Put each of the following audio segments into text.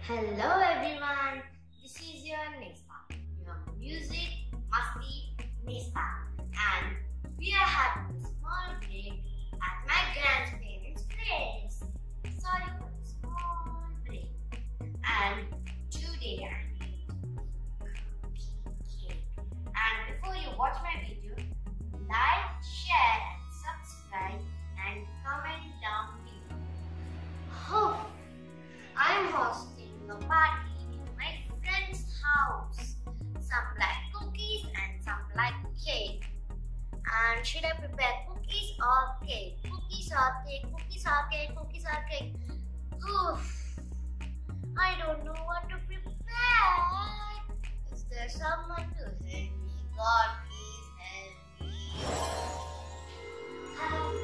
Hello everyone, this is your Nesta, your music, Masti, Nesta, and we are having a small break at my grandparents' place. Sorry for the small break. And today I'm going to cake. And before you watch my video, like, share and subscribe and comment down below. Oh, I'm hosting a party in my friend's house. Some like cookies and some like cake. And should I prepare cookies or cake? Cookies or cake? Cookies or cake? Cookies or cake? Oof. I don't know what to prepare. Is there someone to help me? God, please help me.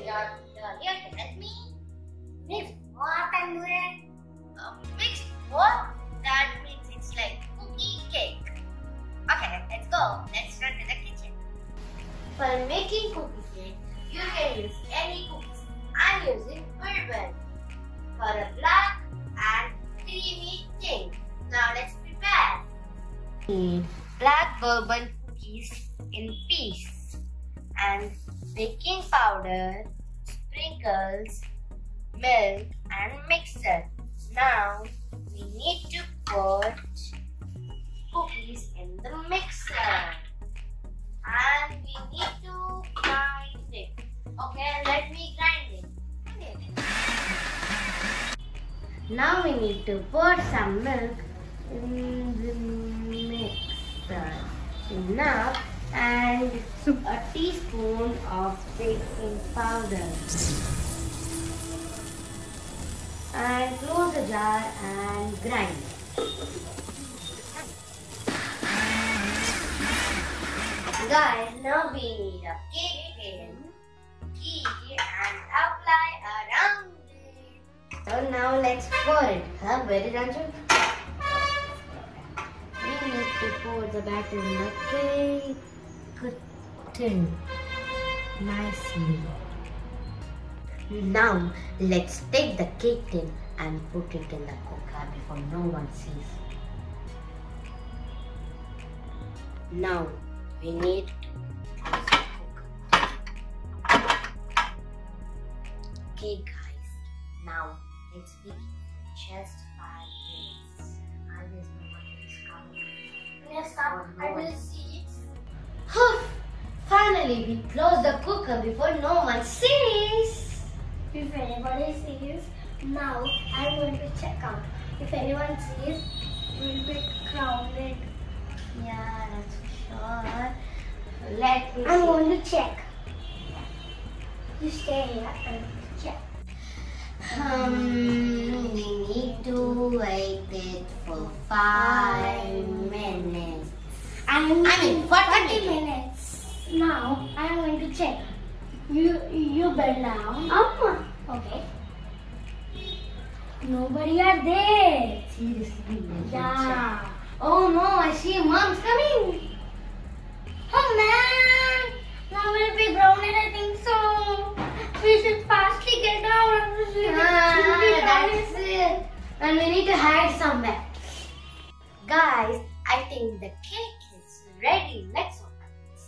You're here to help me? Mix what I'm doing? Mix what? That means it's like cookie cake. Okay, let's go. Let's run to the kitchen. For making cookie cake, you can use any cookies. I'm using burborn for a black and creamy thing. Now let's prepare. Black bourbon cookies in piece and baking powder, sprinkles, milk and mixer. Now we need to put cookies in the mixer and we need to grind it. Okay, let me grind it. Now we need to pour some milk in the mixer. Enough. And a teaspoon of baking powder. And close the jar and grind. Guys, now we need a cake tin, key and apply around it. So now let's pour it. Where is Anju? We need to pour the batter in the cake tin nicely. Now let's take the cake tin and put it in the cooker before no one sees. Now we need to close the cooker. Okay guys, now let's begin. Just 5 minutes. I guess no one is coming. Nesta, I will see it. Finally, we close the cooker before no one sees. If anybody sees, now I'm going to check out. If anyone sees, we'll be grounded. Yeah, that's for sure. Let me I'm see. going to check. You stay here and check. We need to wait it for 5 minutes. I mean, 40 minutes. Now I'm going to check. You bend down. Okay. Nobody are there. Seriously? Yeah. Oh no, I see mom's coming. Oh man! Now we'll be grounded, I think so. We should fastly get down. That's it. And we need to hide somewhere. Guys, I think the cake is ready. Let's open this.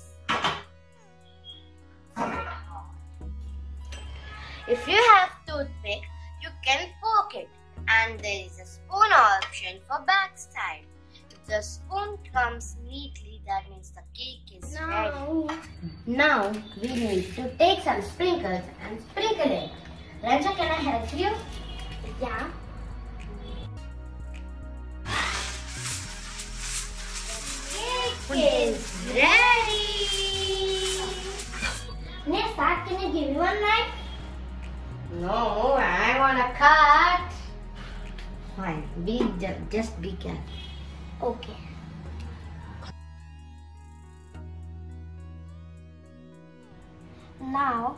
If you have toothpick, you can poke it. And there is a spoon option for backside. If the spoon comes neatly, that means the cake is ready. Now we need to take some sprinkles and sprinkle it. Ranja, can I help you? Yeah. The cake is ready. Nesta, can you give me one knife? No, I want to cut. Fine, just be careful. Okay. Now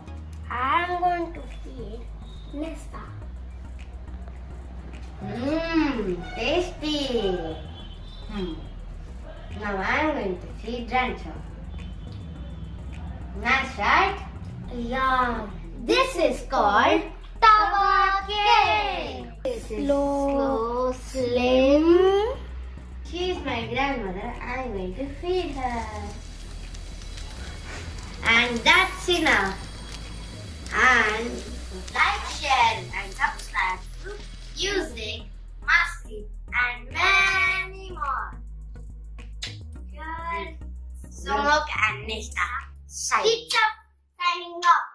I'm going to feed Nesta. Tasty. Now I'm going to feed Rancho. Nice right? Yeah. This is called tawa cake. This is Slow, slim. She is my grandmother. I'm going to feed her. And that's enough. And like, share, and subscribe to Music, Masti, and many more. Here, Sumukh and Nesta signing off.